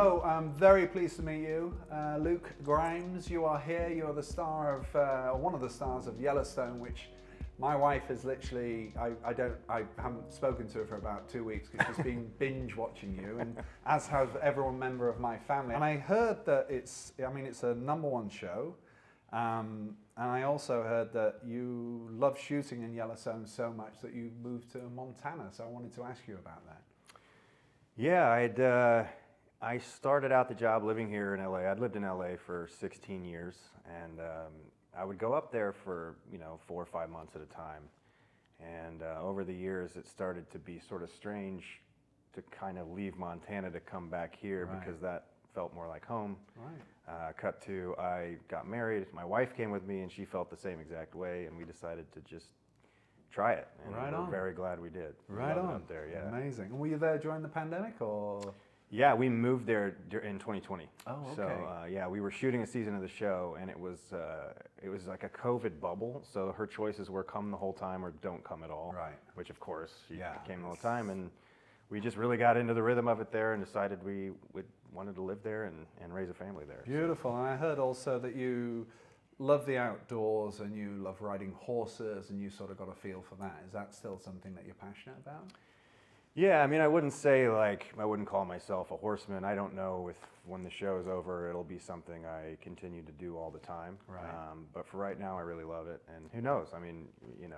So I'm very pleased to meet you, Luke Grimes. You are here. You are the star of one of the stars of Yellowstone, which my wife is literally. I haven't spoken to her for about 2 weeks because she's been binge watching you, and as have every member of my family. And I heard that it's a #1 show. And I also heard that you love shooting in Yellowstone so much that you moved to Montana. So I wanted to ask you about that. Yeah, I started out the job living here in LA. I'd lived in LA for 16 years, and I would go up there for 4 or 5 months at a time. And over the years, it started to be sort of strange to kind of leave Montana to come back here, right, because that felt more like home. Right. Cut to, I got married. My wife came with me, and she felt the same exact way, and we decided to just try it. And right, we're very glad we did. Right on. Up there, yeah. Amazing. And were you there during the pandemic, or? Yeah, we moved there in 2020. Oh, okay. So yeah, we were shooting a season of the show, and it was like a COVID bubble. So her choices were come the whole time or don't come at all. Right. Which of course she came all the time, and we just really got into the rhythm of it there and decided we wanted to live there and raise a family there. Beautiful. And I heard also that you love the outdoors and you love riding horses, and you sort of got a feel for that. Is that still something that you're passionate about? Yeah, I mean, I wouldn't call myself a horseman. I don't know if when the show's over, it'll be something I continue to do all the time. Right. But for right now, I really love it. And who knows? I mean,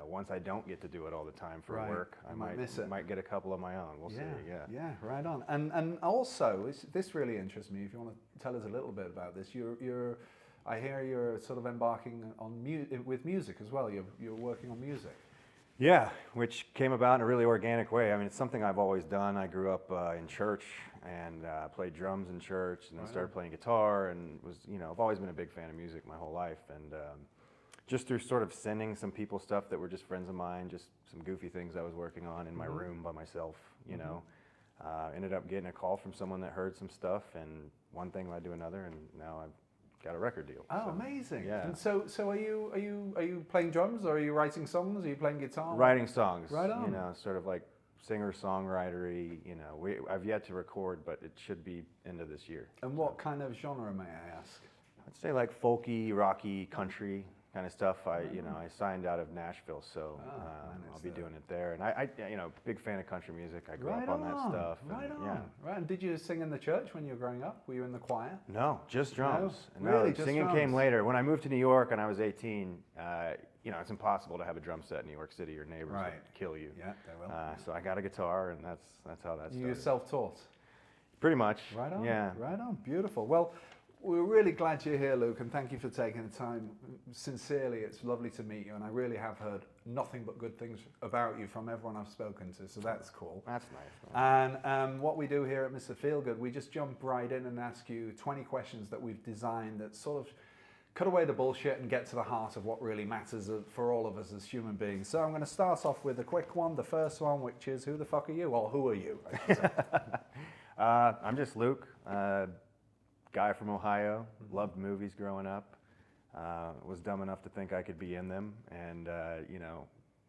once I don't get to do it all the time for work, I might miss it. Might get a couple of my own. We'll see. Yeah. Yeah, right on. And also, this really interests me. If you want to tell us a little bit about this, I hear you're sort of embarking on with music as well. You're working on music. Yeah, which came about in a really organic way. I mean, it's something I've always done. I grew up in church and played drums in church, and then started playing guitar, and I've always been a big fan of music my whole life. And just through sort of sending some people stuff that were just friends of mine, just some goofy things I was working on in my room by myself, ended up getting a call from someone that heard some stuff, and one thing led to another, and now I've got a record deal. Oh, so, amazing! Yeah. And so are you playing drums, or are you writing songs? Are you playing guitar? Writing songs. Right on. Sort of like singer-songwriter-y. I've yet to record, but it should be end of this year. And what kind of genre, may I ask? I'd say like folky, rocky, country kind of stuff. I signed out of Nashville, so I'll be doing it there. And I big fan of country music. I grew up on that stuff. Right on. Yeah. Right. And did you sing in the church when you were growing up? Were you in the choir? No, just drums. No, really, just singing drums. came later. When I moved to New York and I was 18, it's impossible to have a drum set in New York City. Your neighbors would kill you. Yeah, they will. So I got a guitar, and that's how that started. You're self-taught? Pretty much. Right on. Yeah. Right on. Beautiful. Well, we're really glad you're here, Luke, and thank you for taking the time. Sincerely, it's lovely to meet you, and I really have heard nothing but good things about you from everyone I've spoken to, so that's cool. That's nice. And what we do here at Mr Feelgood, we just jump right in and ask you 20 questions that we've designed that sort of cut away the bullshit and get to the heart of what really matters for all of us as human beings. So I'm going to start off with a quick one, the first one, which is, who the fuck are you? Or who are you, I should say. I'm just Luke. Guy from Ohio, loved movies growing up, was dumb enough to think I could be in them, and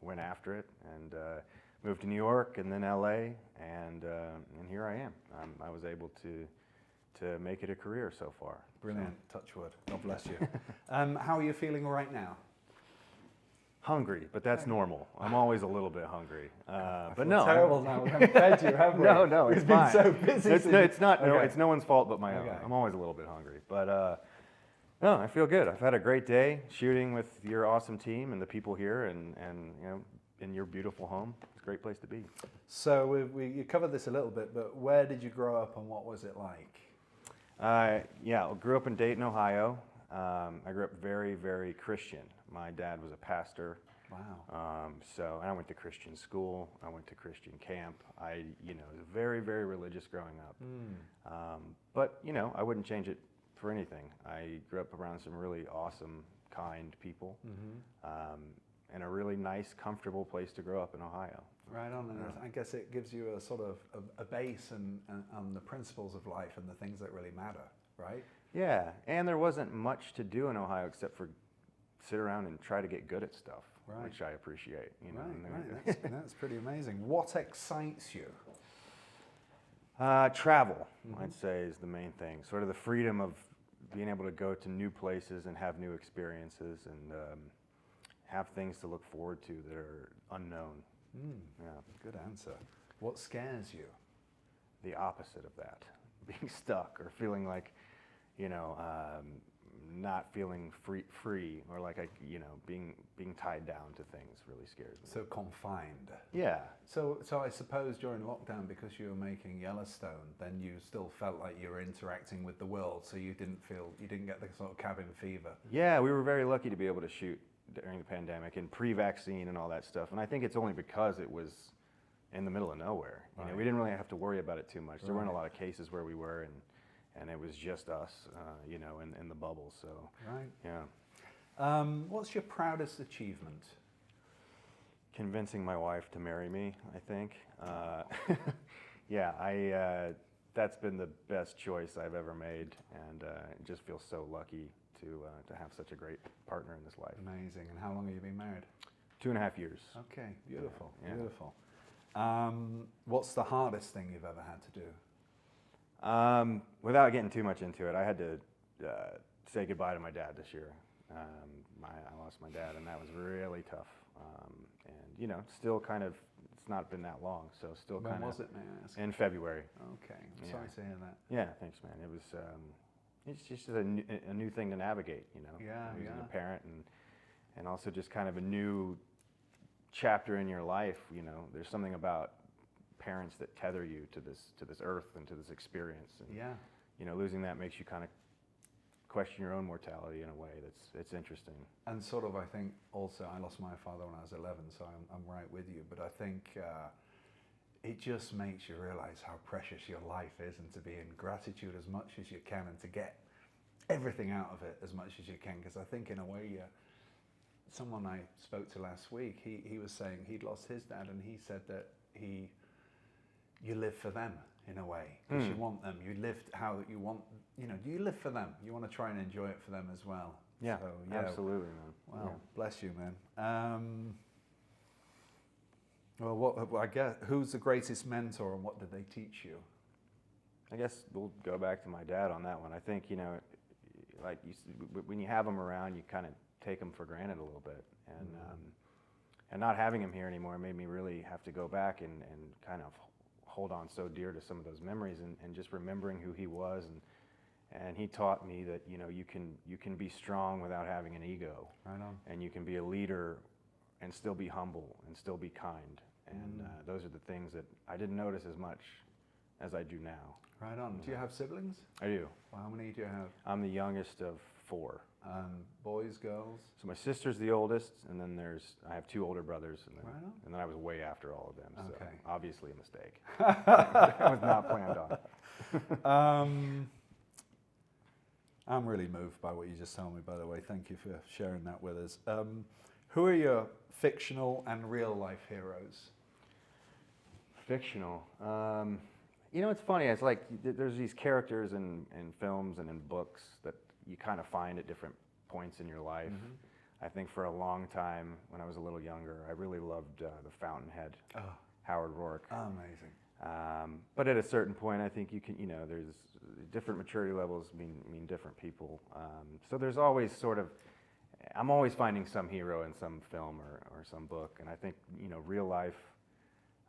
went after it, and moved to New York and then LA, and here I am. I was able to make it a career so far. Brilliant. So. Touch wood. God bless you. How are you feeling right now? Hungry, but that's normal. I'm always a little bit hungry. But no, terrible now. We haven't fed you, have we? No, it's been fine. So busy. It's not. Okay. No, it's no one's fault but my own. I'm always a little bit hungry, but no, I feel good. I've had a great day shooting with your awesome team and the people here, and in your beautiful home. It's a great place to be. So you covered this a little bit, but where did you grow up and what was it like? I grew up in Dayton, Ohio. I grew up very, very Christian. My dad was a pastor. Wow. And I went to Christian school. I went to Christian camp. I was very, very religious growing up. But I wouldn't change it for anything. I grew up around some really awesome, kind people, and a really nice, comfortable place to grow up in Ohio. Right on, and I guess it gives you a sort of a base and the principles of life and the things that really matter, right? Yeah, and there wasn't much to do in Ohio except for sit around and try to get good at stuff, which I appreciate. Right. That's pretty amazing. What excites you? Travel, I'd say, is the main thing. Sort of the freedom of being able to go to new places and have new experiences and have things to look forward to that are unknown. Yeah. Good answer. What scares you? The opposite of that, being stuck or feeling like, not feeling free or like being tied down to things really scares me. So confined. Yeah. So I suppose during lockdown, because you were making Yellowstone, then you still felt like you were interacting with the world, so you didn't get the sort of cabin fever. Yeah, we were very lucky to be able to shoot during the pandemic and pre-vaccine and all that stuff. And I think it's only because it was in the middle of nowhere. We didn't really have to worry about it too much. There weren't a lot of cases where we were, and it was just us, in the bubble. So, right. Yeah. What's your proudest achievement? Convincing my wife to marry me, I think. Yeah, that's been the best choice I've ever made, and just feel so lucky to have such a great partner in this life. Amazing. And how long have you been married? 2.5 years. Okay, beautiful, Yeah. beautiful. What's the hardest thing you've ever had to do? Without getting too much into it, I had to say goodbye to my dad this year. I lost my dad, and that was really tough. And still kind of, it's not been that long, so still kind of. When was it, may I ask? In February. Okay, I'm sorry to hear that. Yeah, thanks, man. It was, it's just a new thing to navigate, Yeah, losing yeah. a parent, and also just kind of a new chapter in your life. There's something about parents that tether you to this earth and to this experience. And, Yeah. losing that makes you kind of question your own mortality in a way it's interesting. And sort of, I think also, I lost my father when I was 11, so I'm right with you. But I think it just makes you realize how precious your life is, and to be in gratitude as much as you can, and to get everything out of it as much as you can. Because I think in a way, someone I spoke to last week, he was saying he'd lost his dad, and he said that you live for them in a way, because you want them. You live how you want. You live for them. You want to try and enjoy it for them as well. Yeah, so, absolutely, man. Well, Yeah. bless you, man. Well, I guess, who's the greatest mentor, and what did they teach you? I guess we'll go back to my dad on that one. I think, like when you have him around, you kind of take him for granted a little bit. And not having him here anymore made me really have to go back and kind of hold on so dear to some of those memories, and just remembering who he was. And he taught me that, you can be strong without having an ego. Right on. And you can be a leader and still be humble and still be kind. And those are the things that I didn't notice as much as I do now. Right on. Do you have siblings? I do. Well, how many do you have? I'm the youngest of 4. Boys, girls? So my sister's the oldest, and then I have 2 older brothers, Right on. and then I was way after all of them. So Okay. obviously a mistake. That was not planned on. I'm really moved by what you just told me, by the way. Thank you for sharing that with us. Who are your fictional and real life heroes? Fictional. It's funny. It's like there's these characters in films and in books that you kind of find at different points in your life. I think for a long time, when I was a little younger, I really loved The Fountainhead, Howard Rourke. Amazing. But at a certain point, I think you can, there's different maturity levels mean different people. So there's always I'm always finding some hero in some film or some book. And I think, real life,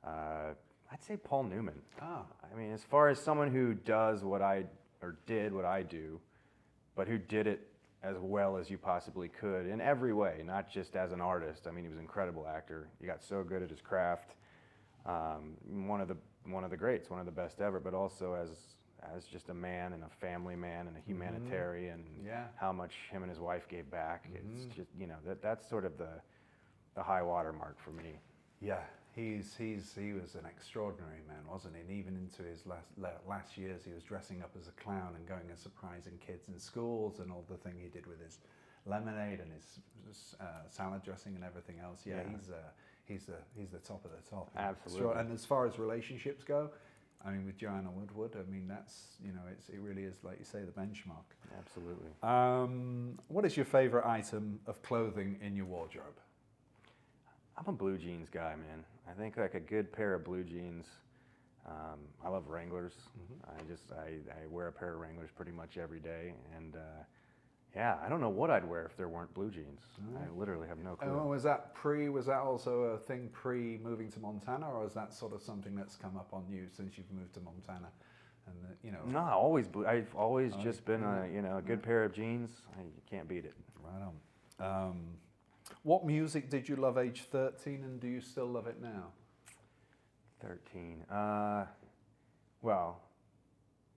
I'd say Paul Newman. I mean, as far as someone who did what I do, but who did it as well as you possibly could in every way, not just as an artist. I mean, he was an incredible actor. He got so good at his craft. One of the greats, one of the best ever, but also as just a man and a family man and a humanitarian. How much him and his wife gave back. It's just that's sort of the high water mark for me. Yeah, he was an extraordinary man, wasn't he? And even into his last years, he was dressing up as a clown and going and surprising kids in schools, and all the thing he did with his lemonade and his salad dressing and everything else. Yeah. He's the top of the top. Absolutely. And as far as relationships go, I mean, with Joanna Woodward, I mean, that's, it really is, like you say, the benchmark. Absolutely. What is your favorite item of clothing in your wardrobe? I'm a blue jeans guy, man. I think like a good pair of blue jeans I love Wranglers. I wear a pair of Wranglers pretty much every day, and yeah, I don't know what I'd wear if there weren't blue jeans. I literally have no clue. Was that also a thing pre moving to Montana, or is that sort of something that's come up on you since you've moved to Montana? And you know. No, always blue. I've always just been a good pair of jeans. You can't beat it. Right on. What music did you love age 13, and do you still love it now? 13. Well,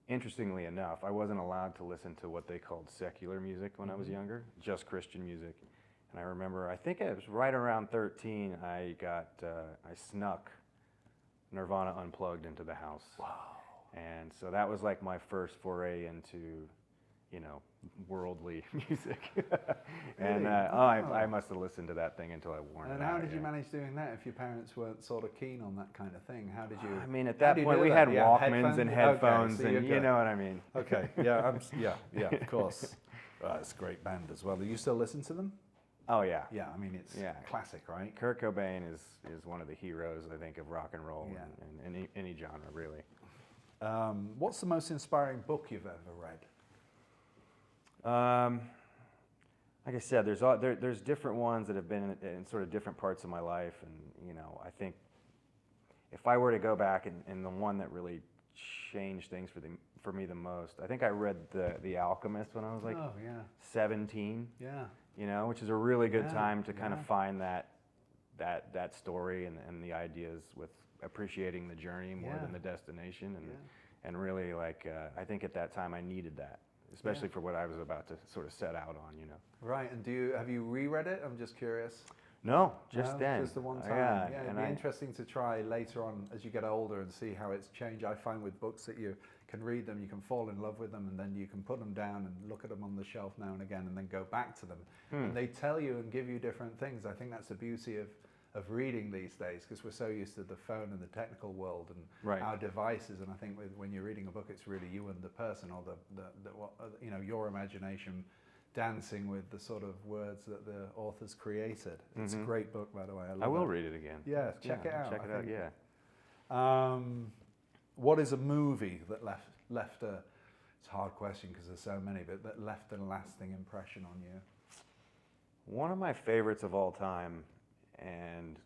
interestingly enough, I wasn't allowed to listen to what they called secular music when I was younger, just Christian music. And I remember, I think it was right around 13, I snuck Nirvana Unplugged into the house. Wow. And so that was like my first foray into, worldly music. And I must have listened to that thing until I worn it out. And how did you manage doing that if your parents weren't sort of keen on that kind of thing? How did you? I mean, at that point we had Walkmans and headphones, and you know what I mean. Okay, yeah, of course. It's a great band as well. Do you still listen to them? Oh yeah. Yeah, I mean it's classic, right? Kurt Cobain is one of the heroes, I think, of rock and roll and any genre, really. What's the most inspiring book you've ever read? Like I said, there's different ones that have been in sort of different parts of my life, and I think if I were to go back and the one that really changed things for me the most, I think I read The Alchemist when I was like 17. Yeah. Which is a really good time to kind of find that story and the ideas with appreciating the journey more than the destination, and really I think at that time I needed that, especially for what I was about to sort of set out on. Right. And have you reread it? I'm just curious. No, just then. Just the one time. Yeah, it'd be interesting to try later on as you get older and see how it's changed. I find with books that you can read them, you can fall in love with them, and then you can put them down and look at them on the shelf now and again, and then go back to them. And they tell you and give you different things. I think that's the beauty of reading these days, because we're so used to the phone and the technical world and our devices. And I think when you're reading a book, it's really you and the person, or your imagination dancing with the sort of words that the authors created. It's a great book, by the way. I will read it again. Yeah, check it out. Check it out. Yeah. What is a movie that left a? It's a hard question because there's so many, but that left a lasting impression on you. One of my favorites of all time, and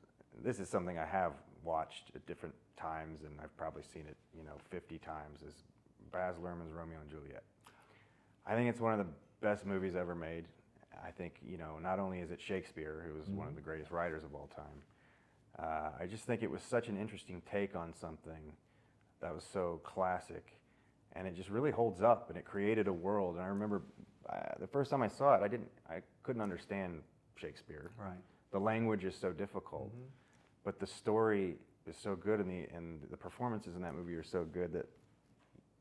this is something I have watched at different times, and I've probably seen it, 50 times, is Baz Luhrmann's Romeo and Juliet. I think it's one of the best movies ever made. I think, not only is it Shakespeare, who was one of the greatest writers of all time, I just think it was such an interesting take on something that was so classic, and it just really holds up, and it created a world. And I remember the first time I saw it, I couldn't understand Shakespeare. Right. The language is so difficult, but the story is so good, and the performances in that movie are so good that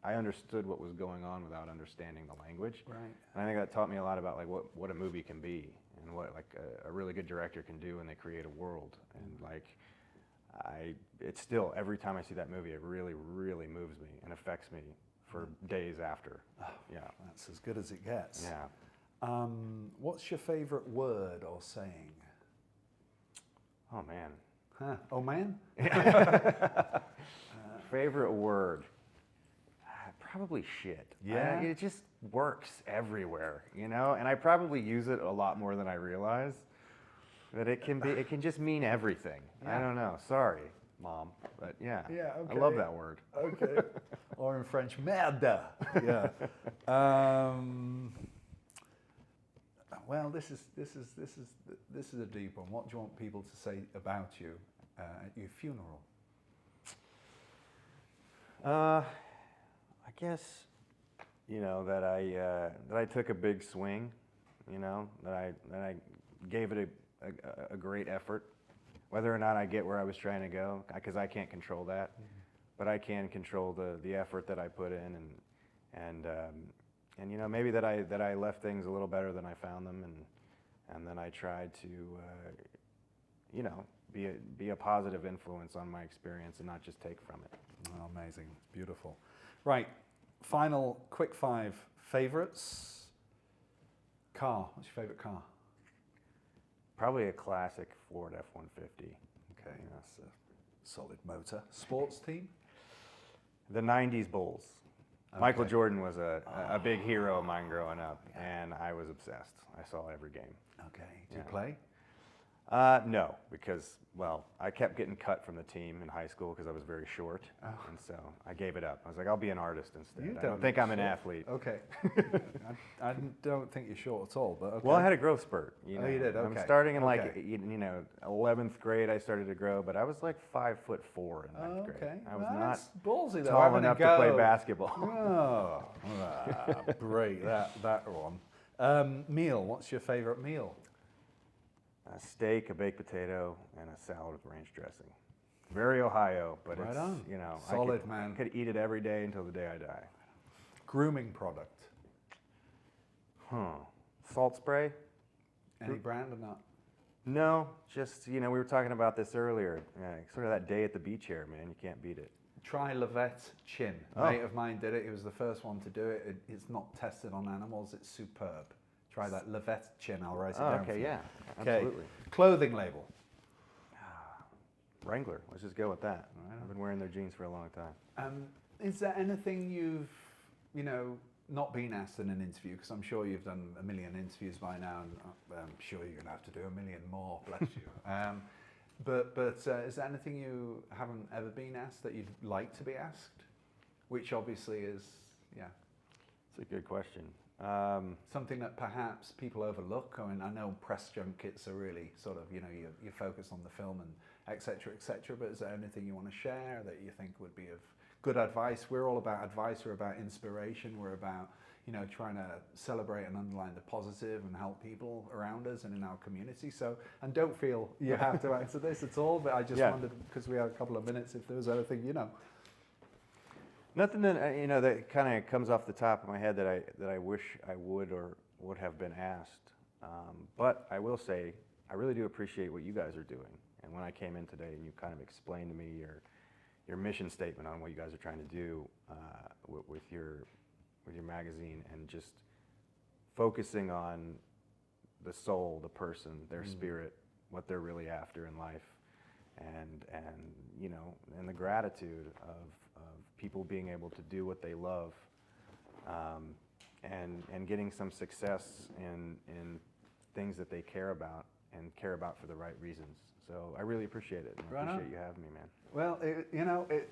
I understood what was going on without understanding the language. Right. And I think that taught me a lot about what a movie can be, and what a really good director can do when they create a world. And it's still, every time I see that movie, it really, really moves me and affects me for days after. Oh, yeah, that's as good as it gets. Yeah. What's your favorite word or saying? Oh man. Huh. Oh man? Favorite word? Probably shit. Yeah. It just works everywhere, and I probably use it a lot more than I realize. But it can just mean everything. Yeah. I don't know. Sorry, Mom. But yeah. Yeah, okay. I love that word. Okay. Or in French, merde. Yeah. Well, this is a deep one. What do you want people to say about you at your funeral? I guess, that I took a big swing, that I gave it a great effort. Whether or not I get where I was trying to go, because I can't control that, but I can control the effort that I put in, and maybe that I left things a little better than I found them, and then I tried to be a positive influence on my experience and not just take from it. Oh, amazing. It's beautiful. Right. Final quick 5 favorites. Car. What's your favorite car? Probably a classic Ford F-150. Okay, that's a solid motor. Sports team? The 90s Bulls. Okay. Michael Jordan was a big hero of mine growing up, and I was obsessed. I saw every game. Okay. Do you play? No, because, well, I kept getting cut from the team in high school because I was very short, and so I gave it up. I was like, I'll be an artist instead. I don't think I'm an athlete. Okay. I don't think you're short at all, but okay. Well, I had a growth spurt. You know? Oh, you did? Okay. I'm starting in Okay. 11th grade. I started to grow, but I was like 5'4" in ninth grade. Okay. I was Well, not that's ballsy, though, tall having a enough to play go. basketball. Oh, break that one. Meal. What's your favorite meal? A steak, a baked potato, and a salad with ranch dressing. Very Ohio, but Right it's, on. you know, Solid, man. I could eat it every day until the day I die. Grooming product. Salt spray? Any brand or not? No, just, you know, we were talking about this earlier. Sort of that day at the beach here, man. You can't beat it. Try Levette Chin. A mate of mine did it. He was the first one to do it. It's not tested on animals. It's superb. Try that Levette Chin. I'll write it down. Okay, for you. yeah, Okay. absolutely. Clothing label. Wrangler. Let's just go with that. I've been wearing their jeans for a long time. Is there anything you've, not been asked in an interview, because I'm sure you've done a million interviews by now, and I'm sure you're going to have to do a million more, bless you. But is there anything you haven't ever been asked that you'd like to be asked? Which obviously is, It's a good question. something that perhaps people overlook. I mean, I know press junkets are really sort of, you focus on the film and et cetera, but is there anything you want to share that you think would be of good advice? We're all about advice, we're about inspiration, we're about, trying to celebrate and underline the positive and help people around us and in our community. So, and don't feel you have to answer this at all, but I just wondered, because we have a couple of minutes, if there was anything, Nothing that that kind of comes off the top of my head that I wish I would or would have been asked. But I will say I really do appreciate what you guys are doing. And when I came in today and you kind of explained to me your mission statement on what you guys are trying to do with your magazine, and just focusing on the soul, the person, their spirit, what they're really after in life, and the gratitude of people being able to do what they love, and getting some success in things that they care about and care about for the right reasons. So I really appreciate it. And I appreciate you having me, man. Well,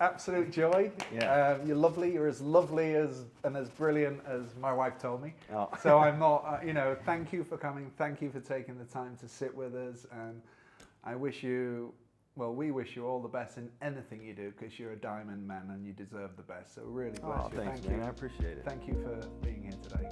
absolute joy. Yeah. You're lovely. You're as lovely and as brilliant as my wife told me. Oh. So I'm not, thank you for coming. Thank you for taking the time to sit with us. And I wish you, we wish you all the best in anything you do, because you're a diamond man and you deserve the best. So really bless you. Thanks, Thank man. you. I appreciate it. Thank you for being here today.